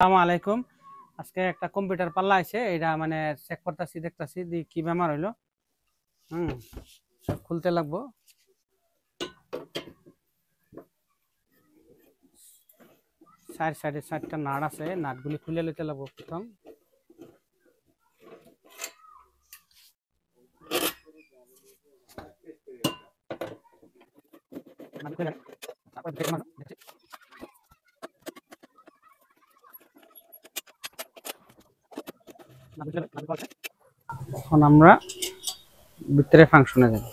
আসসালামু আলাইকুম। আজকে একটা কম্পিউটার পাল্লা আছে, এটা মানে চেক করতেছি, দেখতেছি কি বেমার হইলো। হুম খুলতে লাগবো। সাইডে চারটা নাট আছে, নাটগুলি খুলে লইতে লাগবো প্রথম। এখন আমরা ভিতরে ফাংশনে যাব।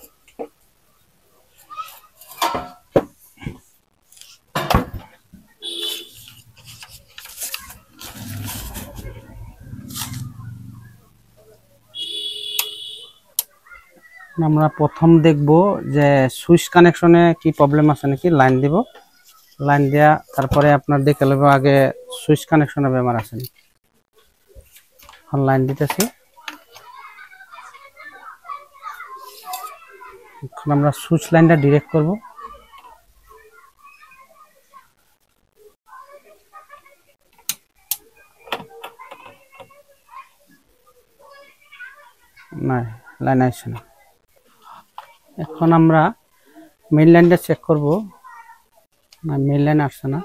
আমরা প্রথম দেখব যে সুইচ কানেকশনে কি প্রবলেম আছে নাকি, লাইন দিব। লাইন দিয়া তারপরে আপনার দেখে নেব আগে সুইচ কানেকশনে বেমার আছে নাকি। এখন লাইন দিতেছি। এখন আমরা সুইচ লাইনটা ডিরেক্ট করব। না, লাইন আসছে না। এখন আমরা মেইন লাইনটা চেক করব। না, মেইন লাইন আসছে না।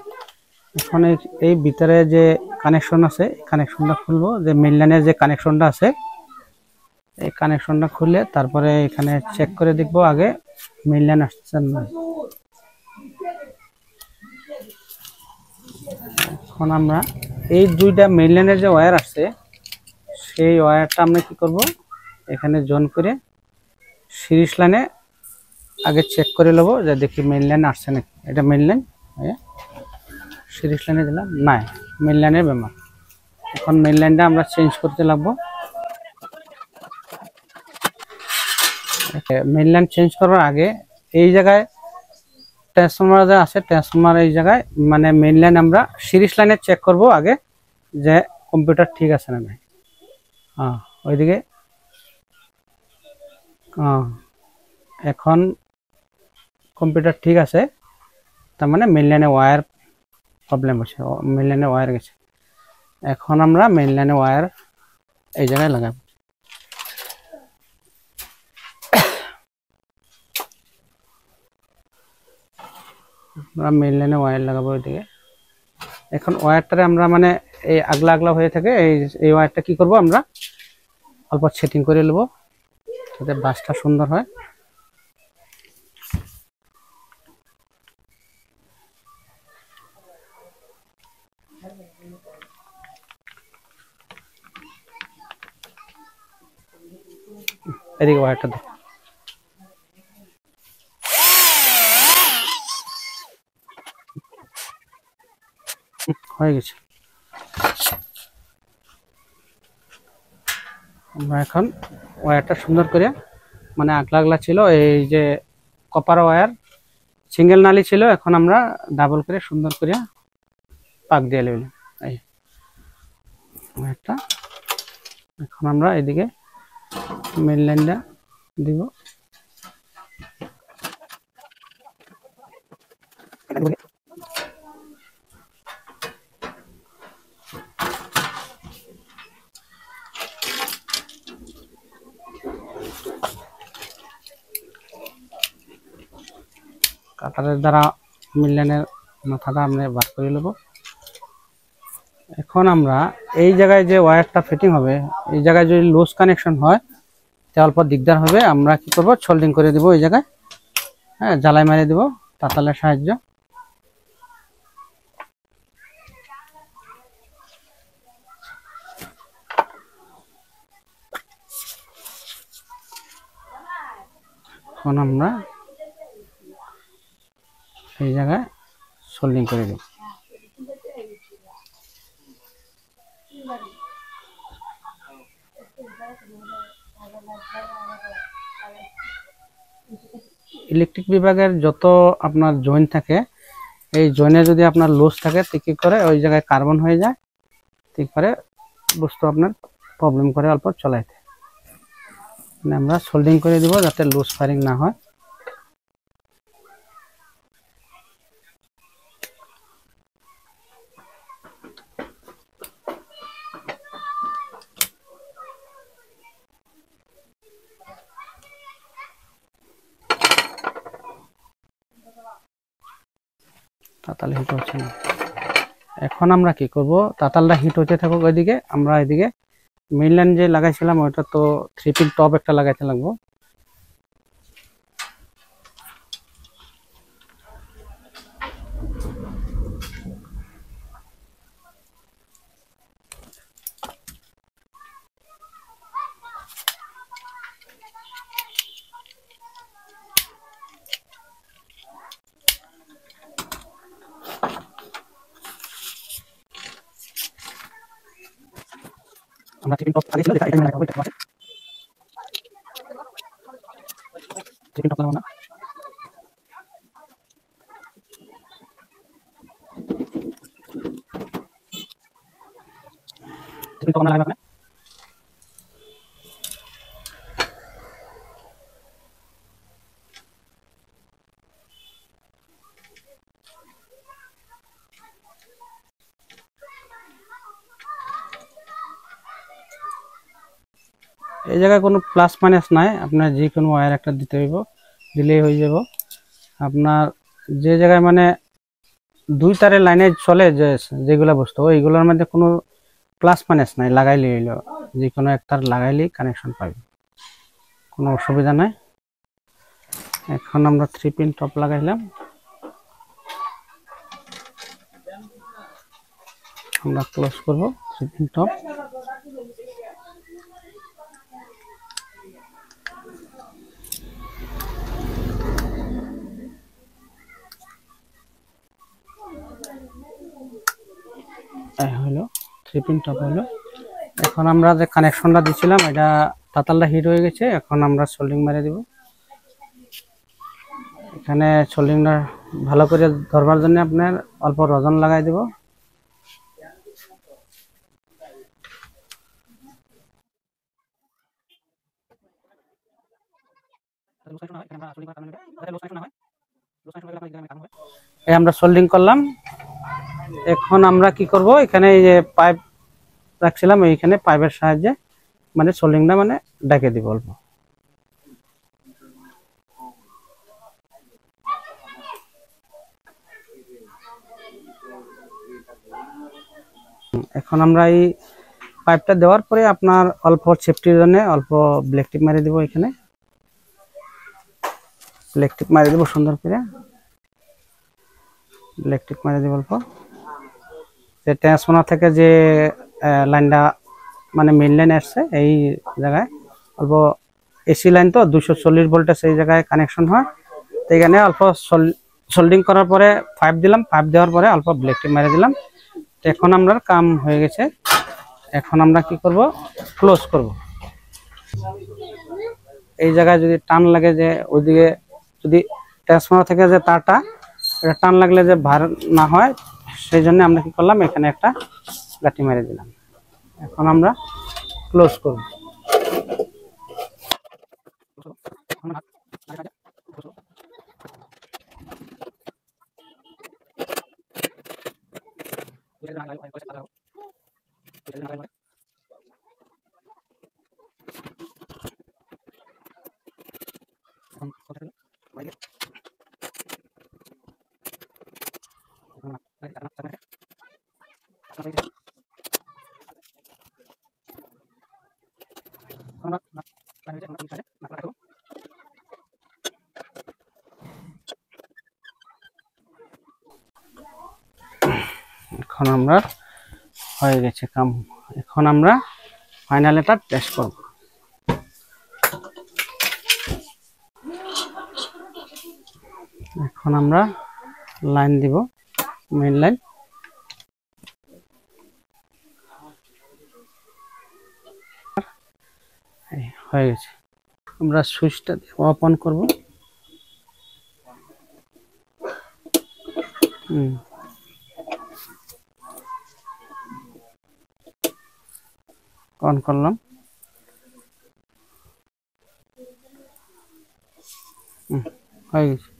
এখন এই ভিতরে যে কানেকশন আছে, কানেকশনটা খুলবো। যে মেইন লাইনের যে কানেকশনটা আছে, এই কানেকশনটা খুলে তারপরে এখানে চেক করে দেখব আগে মেইন লাইন আসছে না। এখন আমরা এই দুইটা মেইন লাইনের যে ওয়্যার আসছে, সেই ওয়্যারটা আমরা কি করব, এখানে জয়েন করে সিরিজ লাইনে আগে চেক করে নেব যে দেখি মেইন লাইন আসছে নাকি। এটা মেইন লাইন, সিরিজ লাইনে দিলাম, নাই, মেইন লাইনের বেমার। এখন মেইন লাইনটা আমরা চেঞ্জ করতে লাগবো। মেইন লাইন চেঞ্জ করার আগে এই জায়গায় ট্রান্সফরমার যে আছে, ট্রান্সফরমার এই জায়গায় মানে মেইন লাইন আমরা সিরিজ লাইনে চেক করব আগে যে কম্পিউটার ঠিক আছে না নাই। হ্যাঁ, ওইদিকে এখন কম্পিউটার ঠিক আছে, তার মানে মেইন লাইনে ওয়্যার প্রবলেম হচ্ছে, মেইন লাইনে ওয়্যার গেছে। এখন আমরা মেইন লাইনে ওয়্যার এই জায়গায় লাগাবো। আমরা মেইন লাইনে ওয়্যার লাগাবো ওইদিকে। এখন ওয়্যারটারে আমরা মানে এই আগলা আগলা হয়ে থাকে, এই ওয়্যারটা কি করব, আমরা অল্প সেটিং করে নেব যাতে বাসটা সুন্দর হয়। এদিকে ওয়্যারটা দেখ, হয়ে গেছে। আমরা এখন ওয়্যারটা সুন্দর করে মানে আগলা আগলা ছিল, এই যে কপার ওয়্যার সিঙ্গেল নালি ছিল, এখন আমরা ডাবল করে সুন্দর করে পাক দিয়ে নিলাম এই ওয়্যারটা। এখন আমরা এদিকে মেইন লাইনটা দিব। কাটারের দ্বারা মেইন লাইনের মাথাটা আমরা বার করে নেব। এখন আমরা এই জায়গায় যে ওয়্যারটা ফিটিং হবে, এই জায়গায় যদি লুজ কানেকশন হয় তাহলে অল্প দিকদার হবে। আমরা কি করব, সোল্ডিং করে দিব এই জায়গায়। হ্যাঁ, জ্বালাই মেরে দিব তাতালের সাহায্য। এখন আমরা এই জায়গায় সোল্ডিং করে দিব। ইলেকট্রিক বিভাগের যত আপনার জয়েন্ট থাকে, এই জয়েন্টে যদি আপনার লুজ থাকে তো কি করে ওই জায়গায় কার্বন হয়ে যায়, ঠিক করে বস্তু আপনার প্রবলেম করে অল্প চলাইতে। মানে আমরা সোল্ডিং করে দিব যাতে লুজ ফায়ারিং না হয়। তাহলে হিট হচ্ছে না। এখন আমরা কি করব, তাতালটা হিট হতে থাকুক, ওইদিকে আমরা এদিকে মেইনলাইন যে লাগাইছিলাম ওইটা তো 3 পিন টপ একটা লাগাইতে লাগবো। আমরা 3 পিন টপ লাগিয়েছিল, এটা এখানে লাগাবো, এটা আছে 3 পিন টপ লাগাবো না। এই জায়গায় কোনো প্লাস মাইনাস নাই, আপনার যে কোনো ওয়্যার একটা দিতে হইব, দিলেই হয়ে যাব। আপনার যে জায়গায় মানে 2 তারের লাইনে চলে, যেগুলা বস্তু ওইগুলোর মধ্যে কোনো প্লাস মাইনাস নাই, লাগাইলে হইলো, যে কোনো এক তার লাগাইলেই কানেকশন পাবে, কোনো অসুবিধা নাই। এখন আমরা 3 পিন টপ লাগাইলাম, আমরা ক্লোজ করব 3 পিন টপ। হলো 3 পিন টপ হলো। এখন আমরা যে কানেকশনটা দিছিলাম এটা তাতালটা হিট হয়ে গেছে, এখন আমরা সোল্ডিং মেরে দিব। এখানে সোল্ডিংটা ভালো করে ধরবার জন্য আপনার অল্প রজন লাগাই দেব। এই আমরা সোল্ডিং করলাম। এখন আমরা কি করব, এখানে এই যে পাইপ রাখছিলাম এইখানে পাইপের সাহায্যে মানে সোল্ডিংটা মানে ঢেকে দিব অল্প। এখন আমরা এই পাইপটা দেওয়ার পরে আপনার অল্প সেফটির জন্য অল্প ব্লেক টিপ মেরে দিব, এখানে ব্লেক টিপ মেরে দিব সুন্দর করে, ব্লেক টিপ মেরে দিব অল্প। যে ট্রান্সফর্মার থেকে যে লাইনটা মানে মেইন লাইন আসছে এই জায়গায় অল্প এসি লাইন তো 240 ভোল্টের সেই জায়গায় কানেকশন হয়, তো এখানে অল্প সোল্ডিং করার পরে পাইপ দিলাম, পাইপ দেওয়ার পরে অল্প ব্লেক টিপ মেরে দিলাম। এখন আমরা কাম হয়ে গেছে। এখন আমরা কি করব, ক্লোজ করব। এই জায়গায় যদি টান লাগে, যে ওইদিকে যদি ট্রান্সফর্মার থেকে যে তারটা এটা টান লাগলে যে ভার না হয়, সেই জন্য আমরা কি করলাম, এখানে একটা গাঁটি মেরে দিলাম। এখন আমরা ক্লোজ করব। এখন আমরা হয়ে গেছে কাম। এখন আমরা ফাইনাল এটা টেস্ট করব। এখন আমরা লাইন দিব, মেইন লাইন। হয়ে গেছে। আমরা সুইচটা ওপেন করব। অন করলাম। হয়ে গেছে।